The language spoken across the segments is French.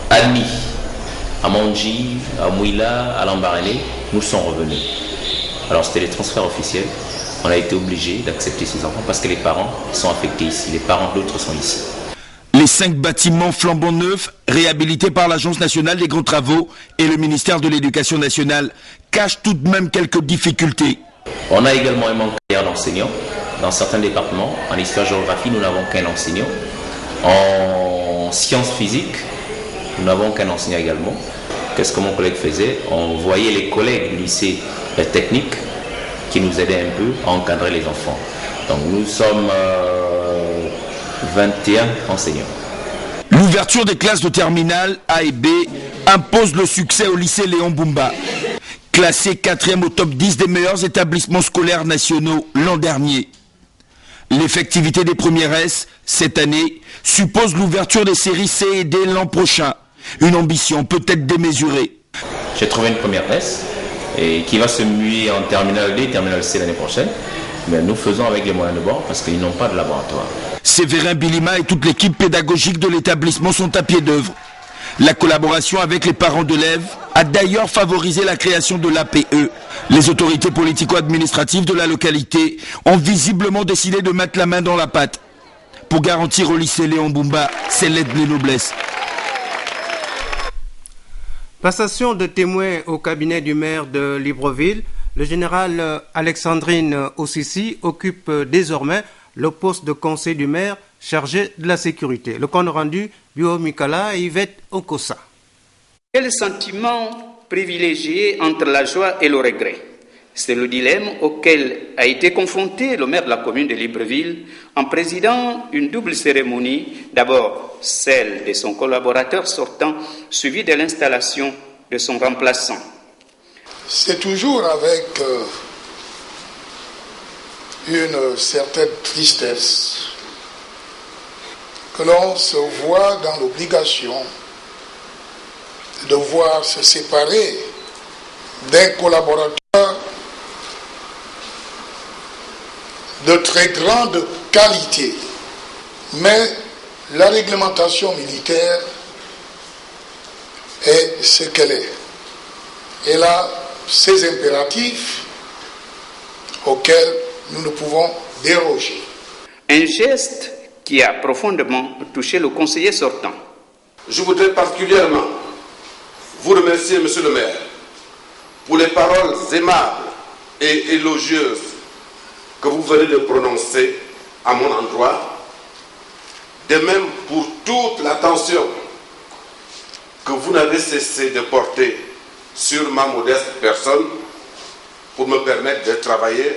admis à Mandji, à Mouila, à Lambaréné, nous sont revenus. Alors c'était les transferts officiels. On a été obligé d'accepter ces enfants parce que les parents sont affectés ici. Les parents d'autres sont ici. Les 5 bâtiments flambant neufs, réhabilités par l'Agence nationale des grands travaux et le ministère de l'Éducation nationale, cachent tout de même quelques difficultés. On a également un manque d'enseignants. Dans certains départements, en histoire-géographie, nous n'avons qu'un enseignant. En sciences physiques, nous n'avons qu'un enseignant également. Qu'est-ce que mon collègue faisait? On voyait les collègues du lycée technique qui nous aidaient un peu à encadrer les enfants. Donc nous sommes 21 enseignants. L'ouverture des classes de terminale A et B impose le succès au lycée Léon Boumba. Classé 4e au top 10 des meilleurs établissements scolaires nationaux l'an dernier. L'effectivité des premières S, cette année, suppose l'ouverture des séries C et D l'an prochain. Une ambition peut-être démesurée. J'ai trouvé une première S et qui va se muer en terminale D, terminale C l'année prochaine. Mais nous faisons avec les moyens de bord parce qu'ils n'ont pas de laboratoire. Séverin Bilima et toute l'équipe pédagogique de l'établissement sont à pied d'œuvre. La collaboration avec les parents d'élèves a d'ailleurs favorisé la création de l'APE. Les autorités politico-administratives de la localité ont visiblement décidé de mettre la main dans la pâte pour garantir au lycée Léon Boumba ses lettres de noblesse. Passation de témoins au cabinet du maire de Libreville, le général Alexandrine Ossissi occupe désormais le poste de conseiller du maire chargé de la sécurité. Le compte rendu, Bio Mikala et Yvette Okosa. Quel sentiment privilégié entre la joie et le regret? C'est le dilemme auquel a été confronté le maire de la commune de Libreville en présidant une double cérémonie, d'abord celle de son collaborateur sortant, suivie de l'installation de son remplaçant. C'est toujours avec une certaine tristesse que l'on se voit dans l'obligation de devoir se séparer d'un collaborateur de très grande qualité. Mais la réglementation militaire est ce qu'elle est. Elle a ses impératifs auxquels nous ne pouvons déroger. Un geste qui a profondément touché le conseiller sortant. Je voudrais particulièrement vous remercier, monsieur le maire, pour les paroles aimables et élogieuses que vous venez de prononcer à mon endroit, de même pour toute l'attention que vous n'avez cessé de porter sur ma modeste personne pour me permettre de travailler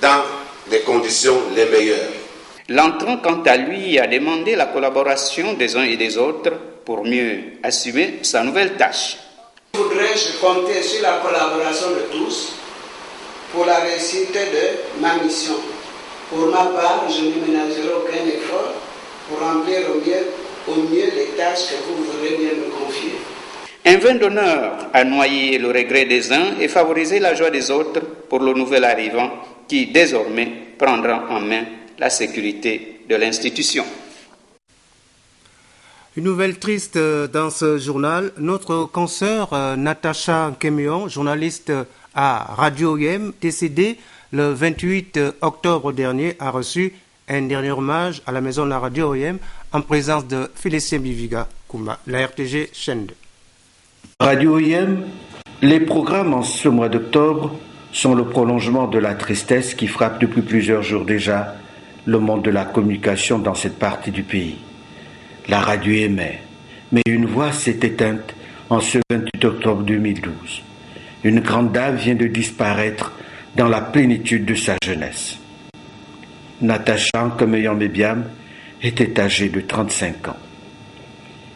dans les conditions les meilleures. L'entrant, quant à lui, a demandé la collaboration des uns et des autres pour mieux assumer sa nouvelle tâche. Je compter sur la collaboration de tous pour la réussite de ma mission. Pour ma part, je ne ménagerai aucun effort pour remplir au mieux les tâches que vous voudrez bien me confier. Un vin d'honneur a noyé le regret des uns et favorisé la joie des autres pour le nouvel arrivant qui désormais prendra en main la sécurité de l'institution. Une nouvelle triste dans ce journal. Notre consoeur Natacha Keméon, journaliste à Radio OM, décédée le 28 octobre dernier, a reçu un dernier hommage à la maison de la Radio OM en présence de Félicien Biviga Koumba, la RTG chaîne 2. Radio OM, les programmes en ce mois d'octobre sont le prolongement de la tristesse qui frappe depuis plusieurs jours déjà le monde de la communication dans cette partie du pays. La radio émet, mais une voix s'est éteinte en ce 28 octobre 2012. Une grande dame vient de disparaître dans la plénitude de sa jeunesse. Natacha Keméon était âgée de 35 ans.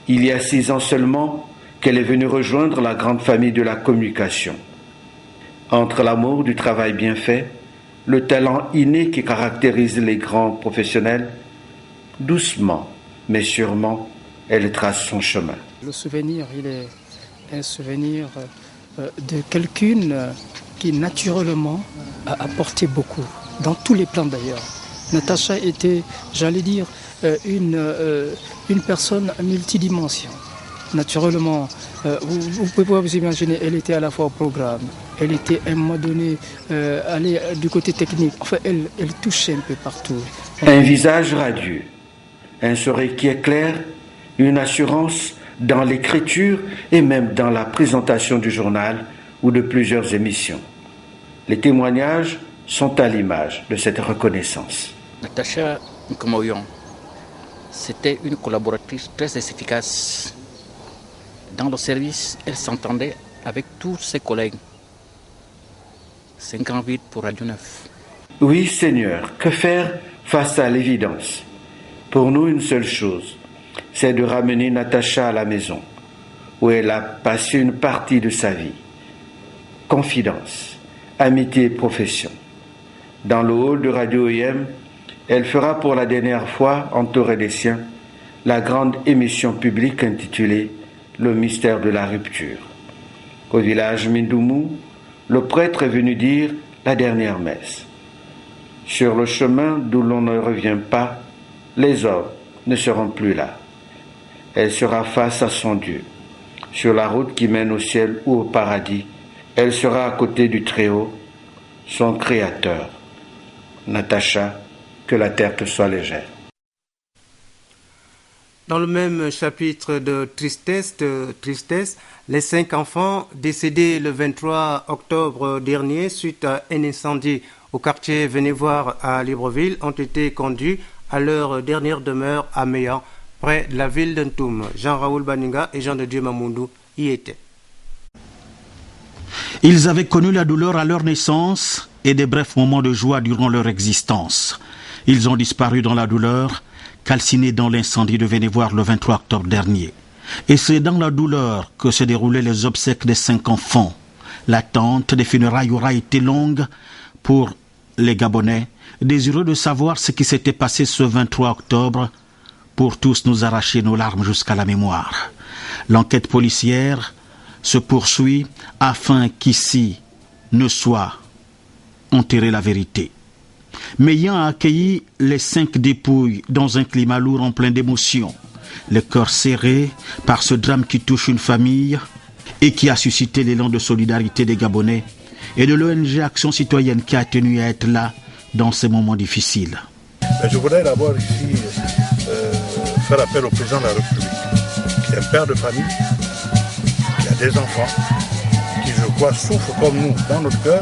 Il y a 6 ans seulement qu'elle est venue rejoindre la grande famille de la communication. Entre l'amour du travail bien fait, le talent inné qui caractérise les grands professionnels, doucement, mais sûrement, elle trace son chemin. Le souvenir, il est un souvenir de quelqu'un qui naturellement a apporté beaucoup, dans tous les plans d'ailleurs. Natacha était, j'allais dire, une personne multidimension. Naturellement, vous pouvez pas vous imaginer, elle était à la fois au programme, elle était à un moment donné allée du côté technique. Enfin, elle touchait un peu partout. Un visage radieux, un sourire qui éclaire, une assurance dans l'écriture et même dans la présentation du journal ou de plusieurs émissions. Les témoignages sont à l'image de cette reconnaissance. Natacha Nkomoyon, c'était une collaboratrice très efficace. Dans le service, elle s'entendait avec tous ses collègues. C'est un grand vide pour Radio 9. Oui, Seigneur, que faire face à l'évidence? Pour nous, une seule chose, c'est de ramener Natacha à la maison, où elle a passé une partie de sa vie. Confidence, amitié et profession. Dans le hall de Radio IM, elle fera pour la dernière fois, entourée des siens, la grande émission publique intitulée « Le mystère de la rupture ». Au village Mindoumou, le prêtre est venu dire la dernière messe. Sur le chemin d'où l'on ne revient pas, les hommes ne seront plus là. Elle sera face à son Dieu. Sur la route qui mène au ciel ou au paradis, elle sera à côté du Très-Haut, son Créateur. Natacha, que la terre te soit légère. Dans le même chapitre de tristesse, les 5 enfants décédés le 23 octobre dernier suite à un incendie au quartier Venez-Voir à Libreville ont été conduits à leur dernière demeure à Méan, près de la ville d'Ntoum. Jean-Raoul Baninga et Jean de Dieu Mamoundou y étaient. Ils avaient connu la douleur à leur naissance et des brefs moments de joie durant leur existence. Ils ont disparu dans la douleur, calcinés dans l'incendie de Venez-Voir le 23 octobre dernier. Et c'est dans la douleur que se déroulaient les obsèques des 5 enfants. L'attente des funérailles aura été longue pour les Gabonais, désireux de savoir ce qui s'était passé ce 23 octobre, pour tous nous arracher nos larmes jusqu'à la mémoire. L'enquête policière se poursuit afin qu'ici ne soit enterrée la vérité. Méan a accueilli les 5 dépouilles dans un climat lourd en plein d'émotions, le cœur serré par ce drame qui touche une famille et qui a suscité l'élan de solidarité des Gabonais et de l'ONG Action Citoyenne qui a tenu à être là dans ces moments difficiles. Je voudrais d'abord ici faire appel au président de la République, qui est un père de famille, qui a des enfants, qui je crois souffrent comme nous dans notre cœur.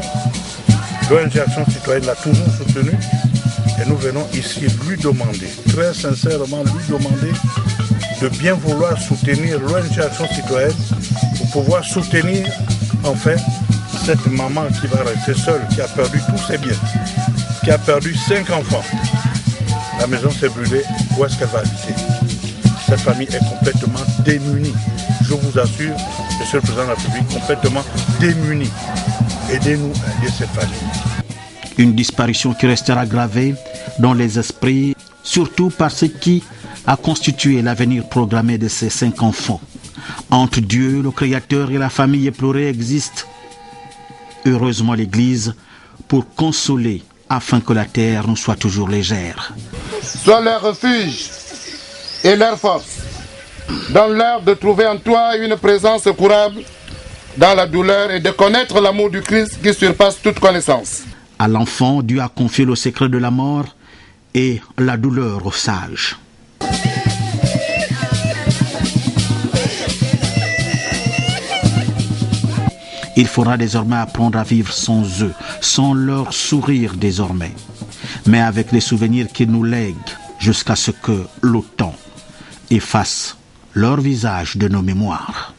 L'ONG Action Citoyenne l'a toujours soutenu et nous venons ici lui demander, très sincèrement lui demander de bien vouloir soutenir l'ONG Action Citoyenne pour pouvoir soutenir en fait cette maman qui va rester seule, qui a perdu tous ses biens, qui a perdu 5 enfants. La maison s'est brûlée, où est-ce qu'elle va habiter? Cette famille est complètement démunie. Je vous assure, Monsieur le Président de la République, complètement démunie. Aidez-nous à aider cette famille. Une disparition qui restera gravée dans les esprits, surtout par ce qui a constitué l'avenir programmé de ces 5 enfants. Entre Dieu, le Créateur et la famille éplorée existe, heureusement, l'Église pour consoler afin que la terre nous soit toujours légère. Sois leur refuge et leur force. Donne-leur de trouver en toi une présence secourable dans la douleur et de connaître l'amour du Christ qui surpasse toute connaissance. À l'enfant, Dieu a confié le secret de la mort et la douleur aux sages. Il faudra désormais apprendre à vivre sans eux, sans leur sourire désormais, mais avec les souvenirs qu'ils nous lèguent jusqu'à ce que le temps efface leur visage de nos mémoires.